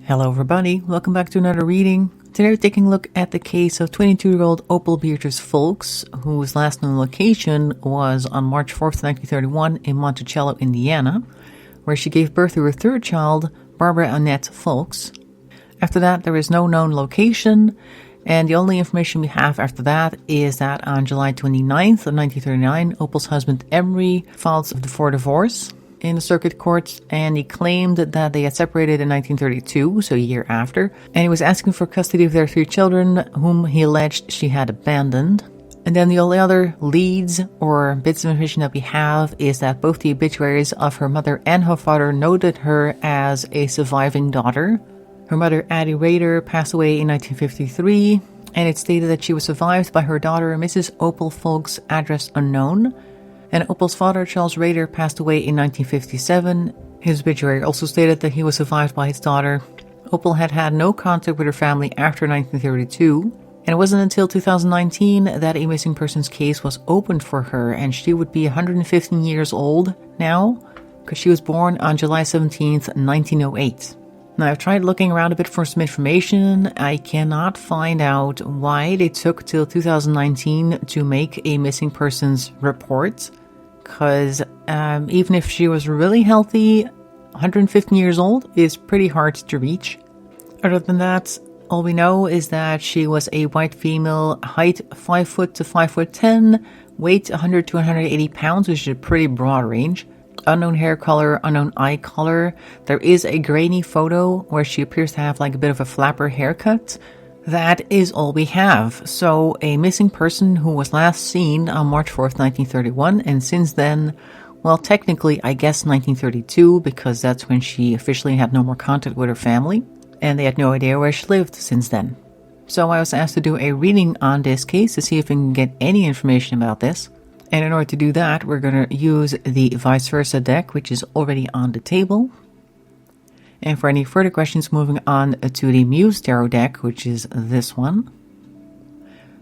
Hello everybody, welcome back to another reading. Today we're taking a look at the case of 22-year-old Opal Beatrice Fulks, whose last known location was on March 4th, 1931 in Monticello, Indiana, where she gave birth to her third child, Barbara Annette Fulks. After that, there is no known location, and the only information we have after that is that on July 29th of 1939, Opal's husband Emery filed for divorce in the circuit court, and he claimed that they had separated in 1932, so a year after, and he was asking for custody of their three children, whom he alleged she had abandoned. And then the only other leads or bits of information that we have is that both the obituaries of her mother and her father noted her as a surviving daughter. Her mother, Addie Rader, passed away in 1953, and it stated that she was survived by her daughter, Mrs. Opal Fulks, address unknown. And Opal's father, Charles Rader, passed away in 1957. His obituary also stated that he was survived by his daughter. Opal had had no contact with her family after 1932, and it wasn't until 2019 that a missing persons case was opened for her, and she would be 115 years old now, because she was born on July 17th, 1908. Now, I've tried looking around a bit for some information. I cannot find out why they took till 2019 to make a missing persons report. Because even if she was really healthy, 115 years old is pretty hard to reach. Other than that, all we know is that she was a white female, height 5 foot to 5'10", weight 100 to 180 pounds, which is a pretty broad range. Unknown hair color, unknown eye color. There is a grainy photo where she appears to have like a bit of a flapper haircut. That is all we have. So a missing person who was last seen on March 4th, 1931, and since then, well, technically, I guess 1932, because that's when she officially had no more contact with her family, and they had no idea where she lived since then. So I was asked to do a reading on this case to see if we can get any information about this. And in order to do that, we're going to use the vice versa deck, which is already on the table. And for any further questions, moving on to the Muse Tarot deck, which is this one.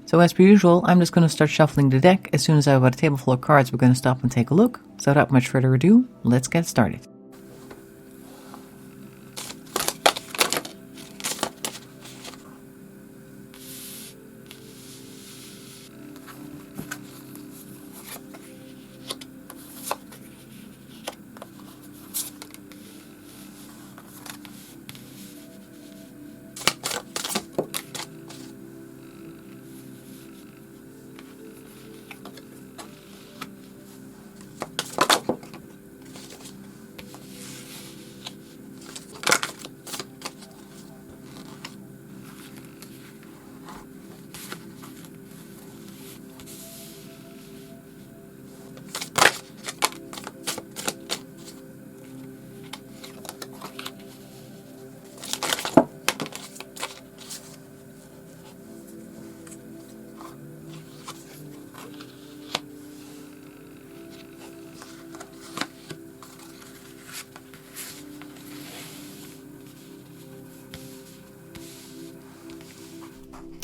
So as per usual, I'm just going to start shuffling the deck. As soon as I have a table full of cards, we're going to stop and take a look. So without much further ado, let's get started.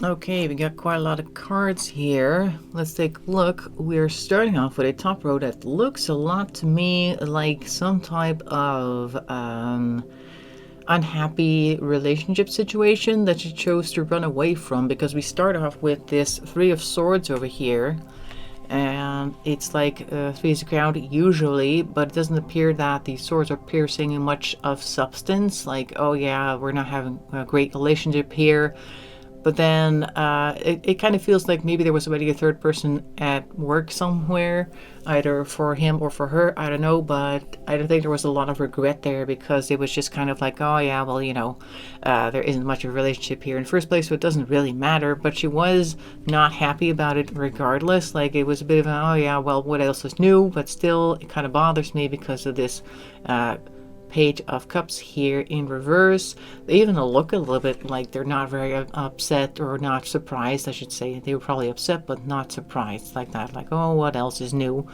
Okay, we got quite a lot of cards here. Let's take a look. We're starting off with a top row that looks a lot to me like some type of unhappy relationship situation that she chose to run away from, because we start off with this Three of Swords over here, and it's like threes of crown usually, but it doesn't appear that the swords are piercing in much of substance, like, oh yeah, we're not having a great relationship here. But then it kind of feels like maybe there was already a third person at work somewhere, either for him or for her, I don't know, but I don't think there was a lot of regret there, because it was just kind of like, oh yeah, well, you know, there isn't much of a relationship here in the first place, so it doesn't really matter. But she was not happy about it regardless. Like, it was a bit of an, oh yeah, well, what else is new? But still, it kind of bothers me because of this Page of Cups here in reverse. They even look a little bit like they're not very upset, or not surprised, I should say. They were probably upset but not surprised, like that, like, oh, what else is new?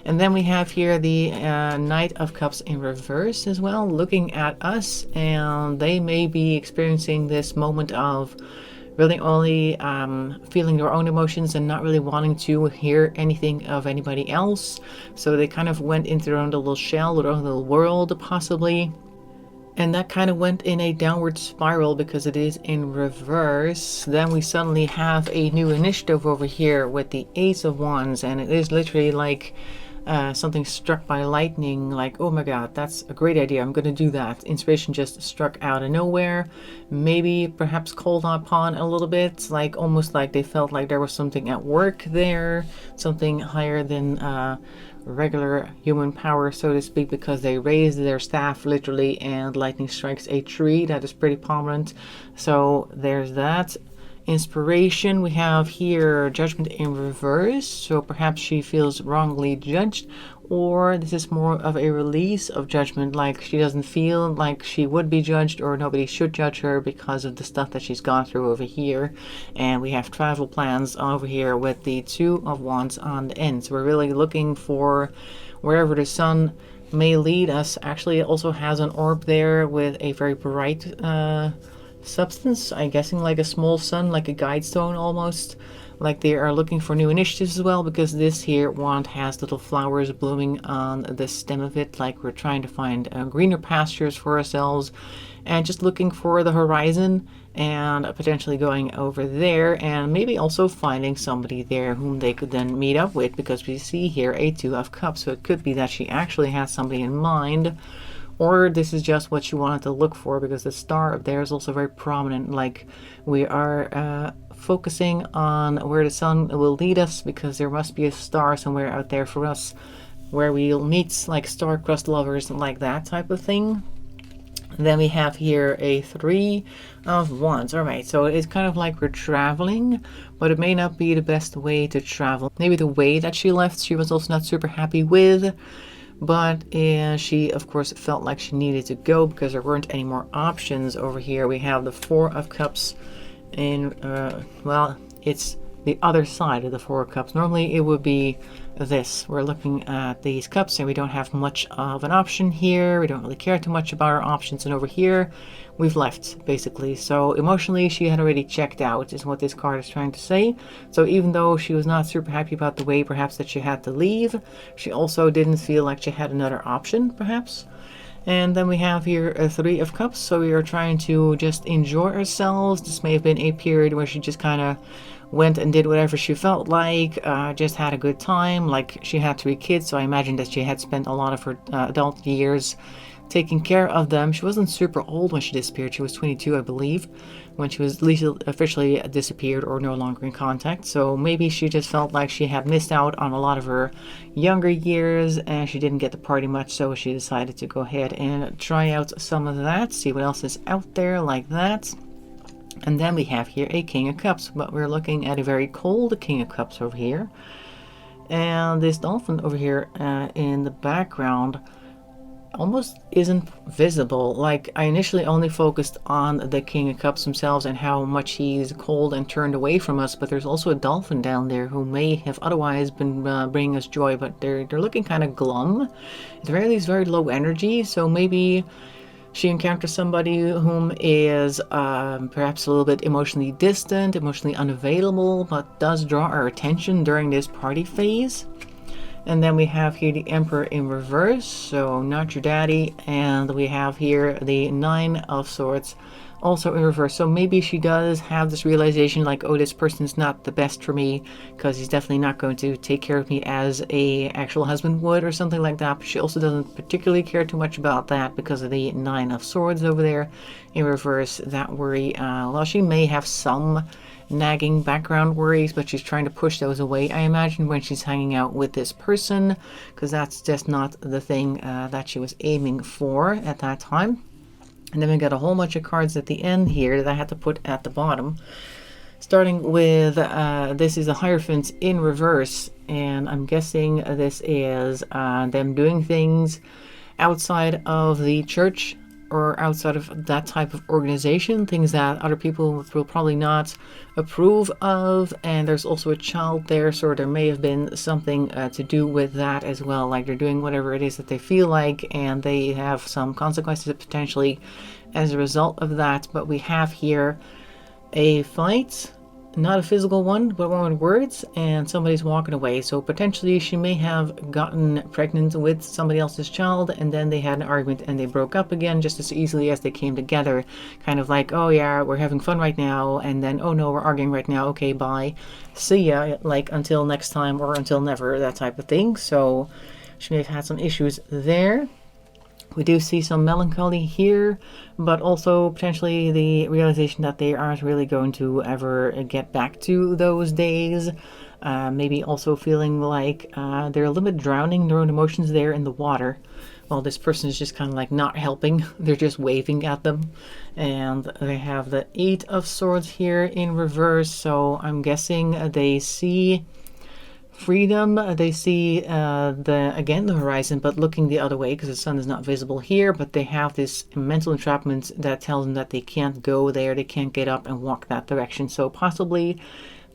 And then we have here the Knight of Cups in reverse as well, looking at us, and they may be experiencing this moment of really only feeling their own emotions and not really wanting to hear anything of anybody else. So they kind of went into their own little shell, their own little world, possibly. And that kind of went in a downward spiral because it is in reverse. Then we suddenly have a new initiative over here with the Ace of Wands, and it is literally like something struck by lightning, like, oh my god, that's a great idea, I'm gonna do that. Inspiration just struck out of nowhere, maybe perhaps called upon a little bit, like almost like they felt like there was something at work there, something higher than regular human power, so to speak, because they raised their staff literally and lightning strikes a tree. That is pretty prominent. So there's that. Inspiration, we have here Judgment in reverse, so perhaps she feels wrongly judged, or this is more of a release of judgment, like she doesn't feel like she would be judged or nobody should judge her because of the stuff that she's gone through over here. And we have travel plans over here with the Two of Wands on the end, so we're really looking for wherever the sun may lead us. Actually, it also has an orb there with a very bright substance, I'm guessing like a small sun, like a guide stone almost. Like they are looking for new initiatives as well, because this here wand has little flowers blooming on the stem of it, like we're trying to find greener pastures for ourselves and just looking for the horizon and potentially going over there and maybe also finding somebody there whom they could then meet up with, because we see here a Two of Cups, so it could be that she actually has somebody in mind, or this is just what she wanted to look for, because the star up there is also very prominent. Like we are focusing on where the sun will lead us, because there must be a star somewhere out there for us where we'll meet like star-crossed lovers and like that type of thing. And then we have here a Three of Wands. All right, so it's kind of like we're traveling, but it may not be the best way to travel. Maybe the way that she left, she was also not super happy with. But she, of course, felt like she needed to go because there weren't any more options over here. We have the Four of Cups in, well, it's the other side of the Four of Cups. Normally it would be this. We're looking at these cups and we don't have much of an option here. We don't really care too much about our options. And over here, we've left, basically. So emotionally, she had already checked out, is what this card is trying to say. So even though she was not super happy about the way, perhaps, that she had to leave, she also didn't feel like she had another option, perhaps. And then we have here a Three of Cups. So we are trying to just enjoy ourselves. This may have been a period where she just kind of went and did whatever she felt like, just had a good time. Like she had 3 kids, so I imagine that she had spent a lot of her adult years taking care of them. She wasn't super old when she disappeared. She was 22, I believe, when she was at least officially disappeared or no longer in contact. So maybe she just felt like she had missed out on a lot of her younger years and she didn't get to party much, so she decided to go ahead and try out some of that, see what else is out there like that. And then we have here a King of Cups, but we're looking at a very cold King of Cups over here. And this dolphin over here in the background almost isn't visible. Like I initially only focused on the King of Cups themselves and how much he's cold and turned away from us, but there's also a dolphin down there who may have otherwise been bringing us joy, but they're looking kind of glum. At the very least, very low energy, so maybe she encounters somebody whom is perhaps a little bit emotionally distant, emotionally unavailable, but does draw our attention during this party phase. And then we have here the Emperor in reverse, so not your daddy. And we have here the Nine of Swords, also in reverse. So maybe she does have this realization like, oh, this person's not the best for me because he's definitely not going to take care of me as a actual husband would, or something like that. But she also doesn't particularly care too much about that because of the Nine of Swords over there in reverse. That worry, well, she may have some nagging background worries, but she's trying to push those away, I imagine, when she's hanging out with this person, because that's just not the thing that she was aiming for at that time. And then we got a whole bunch of cards at the end here that I had to put at the bottom, starting with this is a Hierophant in reverse, and I'm guessing this is them doing things outside of the church or outside of that type of organization, things that other people will probably not approve of. And there's also a child there, so there may have been something to do with that as well, like they're doing whatever it is that they feel like and they have some consequences potentially as a result of that. But we have here a fight not a physical one, but one with words, and somebody's walking away. So potentially she may have gotten pregnant with somebody else's child, and then they had an argument and they broke up again just as easily as they came together. Kind of like, oh yeah, we're having fun right now, and then, oh no, we're arguing right now, okay, bye. See ya, like until next time or until never, that type of thing. So she may have had some issues there. We do see some melancholy here, but also potentially the realization that they aren't really going to ever get back to those days. Maybe also feeling like they're a little bit drowning their own emotions there in the water. Well, this person is just kind of like not helping. They're just waving at them. And they have the Eight of Swords here in reverse. So I'm guessing they see freedom. They see the horizon, but looking the other way because the sun is not visible here. But they have this mental entrapment that tells them that they can't go there, they can't get up and walk that direction. So possibly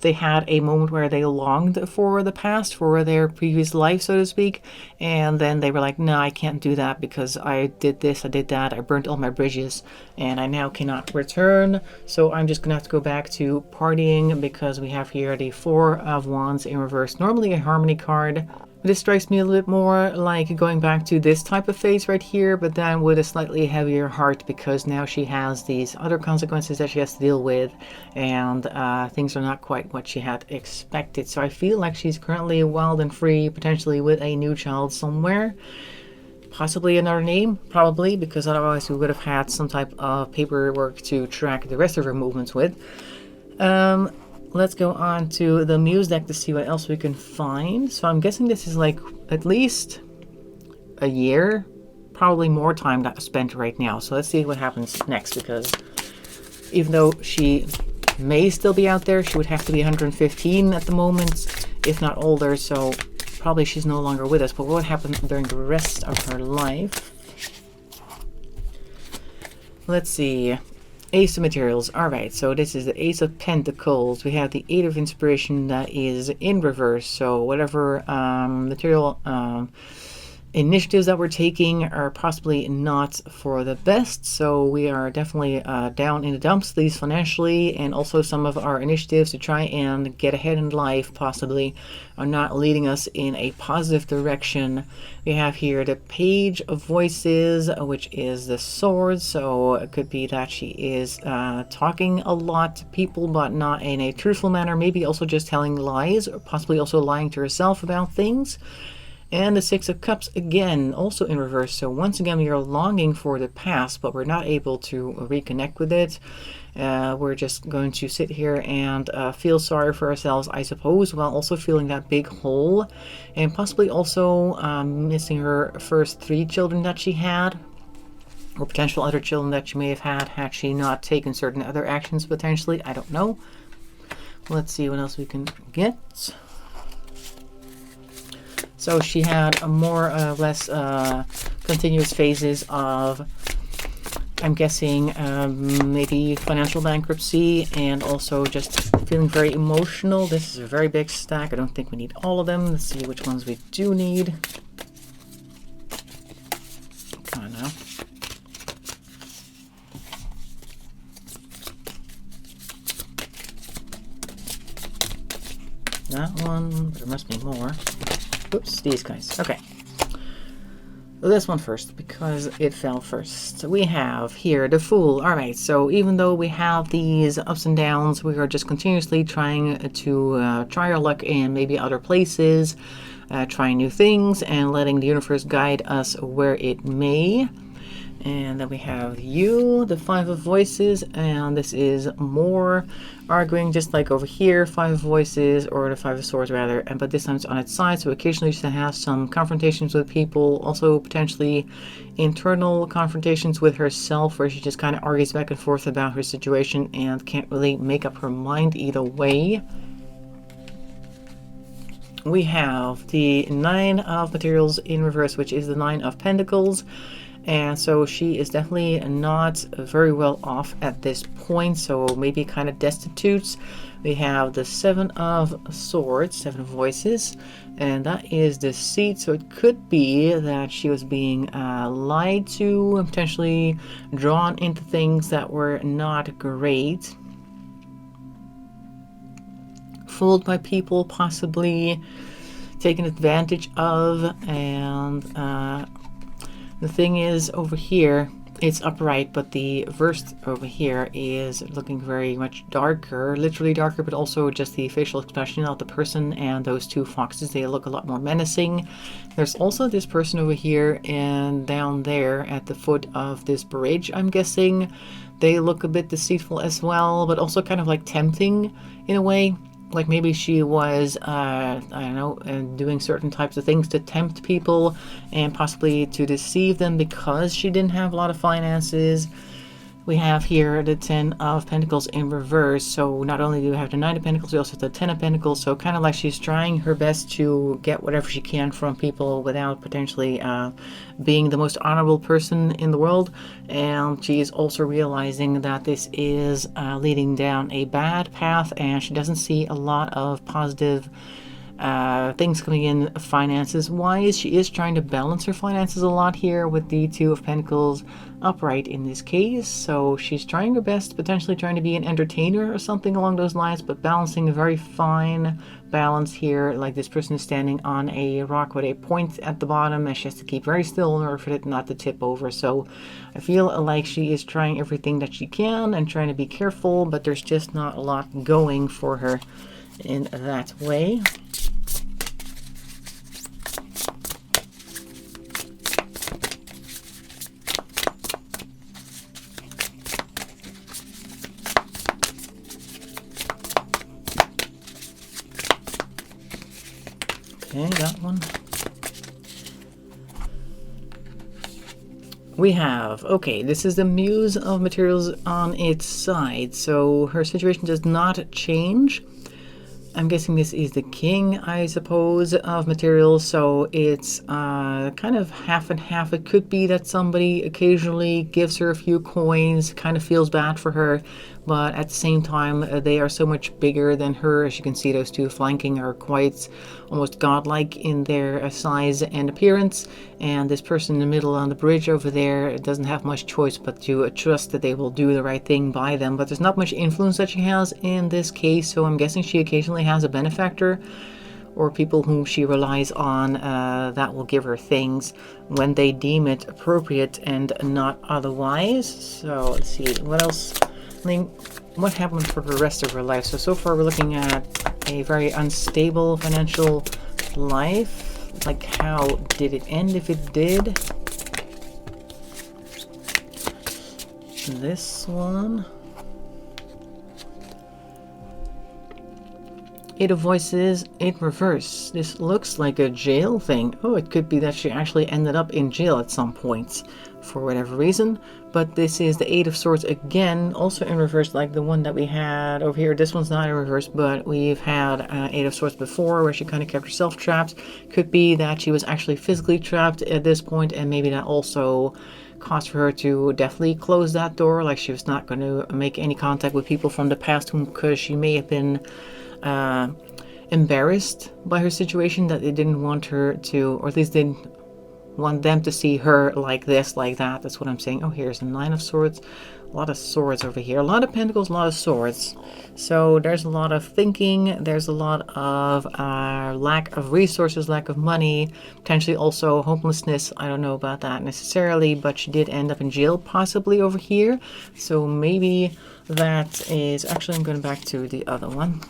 they had a moment where they longed for the past, for their previous life, so to speak, and then they were like, no, I can't do that because I did this, I did that, I burnt all my bridges, and I now cannot return, so I'm just gonna have to go back to partying because we have here the Four of Wands in reverse, normally a harmony card. This strikes me a little bit more like going back to this type of phase right here, but then with a slightly heavier heart because now she has these other consequences that she has to deal with, and things are not quite what she had expected. So I feel like she's currently wild and free, potentially with a new child somewhere. Possibly another name, probably, because otherwise we would have had some type of paperwork to track the rest of her movements with. Let's go on to the Muse deck to see what else we can find. So I'm guessing this is like at least a year, probably more time that spent right now. So let's see what happens next, because even though she may still be out there, she would have to be 115 at the moment, if not older. So probably she's no longer with us. But what happened during the rest of her life? Let's see. Ace of Materials. Alright, so this is the Ace of Pentacles. We have the Eight of Inspiration that is in reverse. So whatever material initiatives that we're taking are possibly not for the best. So we are definitely down in the dumps, at least financially, and also some of our initiatives to try and get ahead in life possibly are not leading us in a positive direction. We have here the Page of Voices, which is the sword. So it could be that she is talking a lot to people, but not in a truthful manner. Maybe also just telling lies, or possibly also lying to herself about things. And the Six of Cups, again, also in reverse. So once again, we are longing for the past, but we're not able to reconnect with it. We're just going to sit here and feel sorry for ourselves, I suppose, while also feeling that big hole. And possibly also missing her first 3 children that she had, or potential other children that she may have had she not taken certain other actions, potentially. I don't know. Let's see what else we can get. So she had a more or less continuous phases of, I'm guessing, maybe financial bankruptcy, and also just feeling very emotional. This is a very big stack. I don't think we need all of them. Let's see which ones we do need. Come on now. That one, there must be more. Oops, these guys. Okay. This one first, because it fell first. So we have here the Fool. Alright, so even though we have these ups and downs, we are just continuously trying to try our luck in maybe other places, trying new things, and letting the universe guide us where it may. And then we have you, the Five of Voices, and this is more arguing, just like over here, Five of Voices, or the Five of Swords rather, but this time it's on its side, so occasionally she has some confrontations with people, also potentially internal confrontations with herself, where she just kind of argues back and forth about her situation and can't really make up her mind either way. We have the Nine of Materials in reverse, which is the Nine of Pentacles. And so she is definitely not very well off at this point, so maybe kind of destitute. We have the Seven of Swords, Seven of Voices, and that is deceit. So it could be that she was being lied to, and potentially drawn into things that were not great. fooled by people, possibly taken advantage of. And the thing is, over here it's upright, but the verse over here is looking very much darker, literally darker, but also just the facial expression of the person. And those two foxes, they look a lot more menacing. There's also this person over here and down there at the foot of this bridge, I'm guessing. They look a bit deceitful as well, but also kind of like tempting in a way. Like maybe she was, I don't know, doing certain types of things to tempt people and possibly to deceive them because she didn't have a lot of finances. We have here the 10 of Pentacles in reverse. So not only do we have the 9 of Pentacles, we also have the 10 of Pentacles. So kind of like she's trying her best to get whatever she can from people without potentially being the most honorable person in the world. And she is also realizing that this is leading down a bad path, and she doesn't see a lot of positive things coming in finances wise. She is trying to balance her finances a lot here with the 2 of Pentacles upright in this case. So she's trying her best, potentially trying to be an entertainer or something along those lines, but balancing a very fine balance here. Like this person is standing on a rock with a point at the bottom, and she has to keep very still in order for it not to tip over. So I feel like she is trying everything that she can and trying to be careful, but there's just not a lot going for her in that way. Okay, that one. We have, okay, this is the Muse of Materials on its side. So her situation does not change. I'm guessing this is the King, I suppose, of Materials. So it's kind of half and half. It could be that somebody occasionally gives her a few coins, kind of feels bad for her, but at the same time, they are so much bigger than her. As you can see, those two flanking are quite almost godlike in their size and appearance. And this person in the middle on the bridge over there doesn't have much choice but to trust that they will do the right thing by them. But there's not much influence that she has in this case, so I'm guessing she occasionally has a benefactor or people whom she relies on that will give her things when they deem it appropriate and not otherwise. So let's see, what else? I mean, what happened for the rest of her life? So far we're looking at a very unstable financial life. Like, how did it end, if it did? This one. 8 of Voices in reverse. This looks like a jail thing. Oh, it could be that she actually ended up in jail at some point for whatever reason. But this is the 8 of Swords again, also in reverse like the one that we had over here. This one's not in reverse, but we've had 8 of Swords before where she kind of kept herself trapped. Could be that she was actually physically trapped at this point, and maybe that also caused for her to definitely close that door. Like she was not going to make any contact with people from the past because she may have been embarrassed by her situation, that they didn't want her to, or at least didn't want them to see her like this, like that. That's what I'm saying. Oh, here's the 9 of Swords. A lot of swords over here. A lot of pentacles, a lot of swords. So there's a lot of thinking. There's a lot of lack of resources, lack of money, potentially also homelessness. I don't know about that necessarily, but she did end up in jail possibly over here. So maybe that is, actually I'm going back to the other one.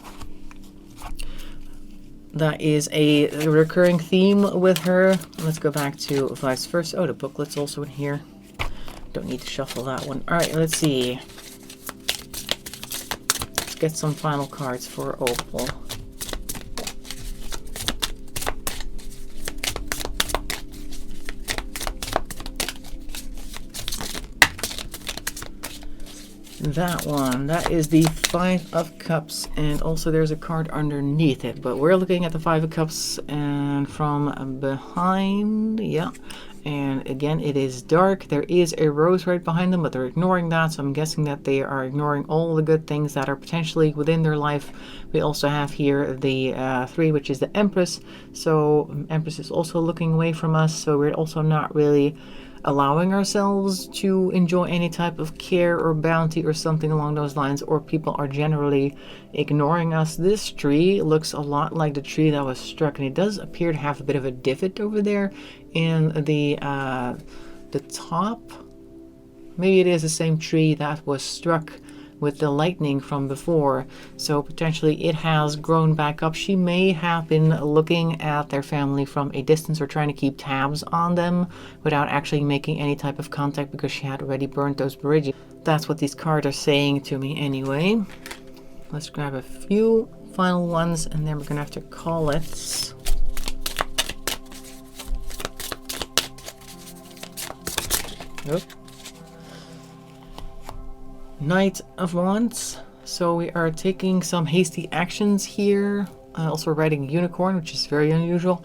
That is a recurring theme with her. Let's go back to vice versa. Oh, the booklet's also in here. Don't need to shuffle that one. All right, let's see. Let's get some final cards for Opal. That one, that is the 5 of Cups, and also there's a card underneath it, but we're looking at the 5 of Cups and from behind, yeah, And again, it is dark. There is a rose right behind them, but they're ignoring that. So I'm guessing that they are ignoring all the good things that are potentially within their life. We also have here the 3, which is the Empress. So Empress is also looking away from us. So we're also not really allowing ourselves to enjoy any type of care or bounty or something along those lines, or people are generally ignoring us. This tree looks a lot like the tree that was struck, and it does appear to have a bit of a divot over there in the top. Maybe it is the same tree that was struck with the lightning from before, so potentially it has grown back up. She may have been looking at their family from a distance or trying to keep tabs on them without actually making any type of contact because she had already burnt those bridges. That's what these cards are saying to me anyway. Let's grab a few final ones and then we're gonna have to call it. Nope. Knight of Wands. So we are taking some hasty actions here. Also riding a unicorn, which is very unusual.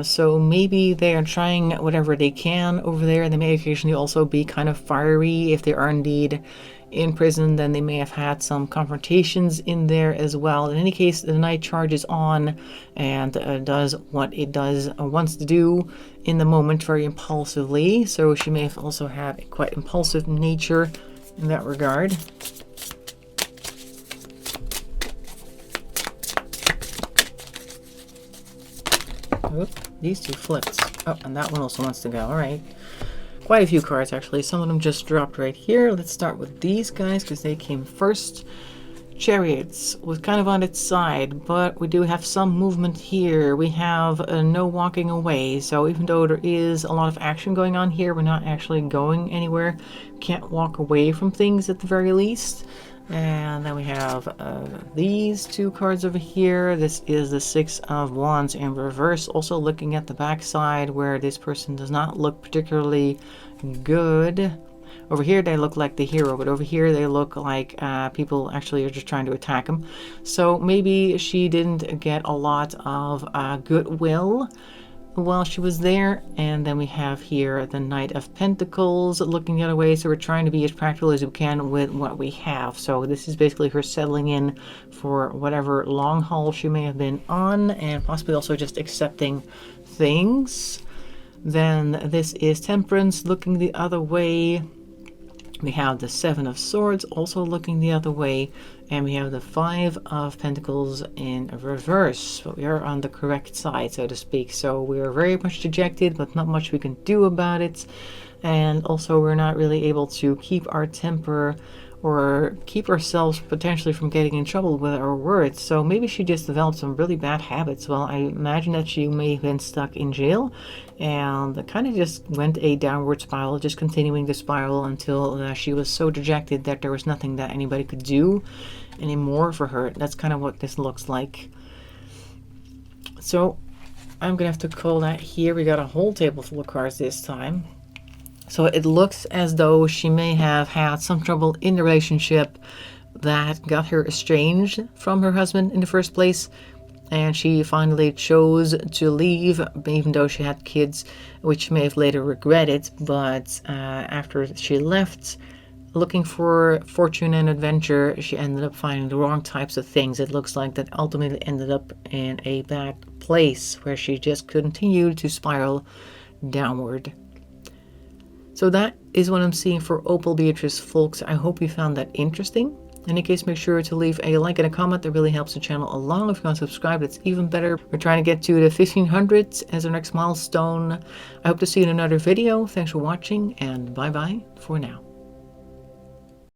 So maybe they are trying whatever they can over there. They may occasionally also be kind of fiery if they are indeed in prison. Then they may have had some confrontations in there as well. In any case, the knight charges on and does what it wants to do in the moment very impulsively. So she may have also had a quite impulsive nature in that regard. Oop, these 2 flipped. Oh, and that one also wants to go. All right. Quite a few cards, actually. Some of them just dropped right here. Let's start with these guys because they came first. Chariots was kind of on its side, but we do have some movement here. We have no walking away, so even though there is a lot of action going on here, we're not actually going anywhere. Can't walk away from things at the very least. And then we have these 2 cards over here. This is the 6 of Wands in reverse. Also looking at the back side where this person does not look particularly good. Over here they look like the hero, but over here they look like people actually are just trying to attack him. So maybe she didn't get a lot of goodwill while she was there. And then we have here the Knight of Pentacles looking the other way. So we're trying to be as practical as we can with what we have. So this is basically her settling in for whatever long haul she may have been on, and possibly also just accepting things. Then this is Temperance looking the other way. We have the 7 of Swords also looking the other way, and we have the 5 of Pentacles in reverse. But we are on the correct side, so to speak. So we are very much dejected, but not much we can do about it. And also we're not really able to keep our temper or keep ourselves potentially from getting in trouble with our words. So maybe she just developed some really bad habits. Well, I imagine that she may have been stuck in jail and kind of just went a downward spiral, just continuing the spiral until she was so dejected that there was nothing that anybody could do anymore for her. That's kind of what this looks like. So I'm gonna have to call that here. We got a whole table full of cards this time. So it looks as though she may have had some trouble in the relationship that got her estranged from her husband in the first place. And she finally chose to leave, even though she had kids, which she may have later regretted. But after she left, looking for fortune and adventure, she ended up finding the wrong types of things. It looks like that ultimately ended up in a bad place where she just continued to spiral downward. So that is what I'm seeing for Opal Beatrice Fulks. I hope you found that interesting. In any case, make sure to leave a like and a comment. That really helps the channel along. If you want to subscribe, that's even better. We're trying to get to the 1500s as our next milestone. I hope to see you in another video. Thanks for watching, and bye-bye for now.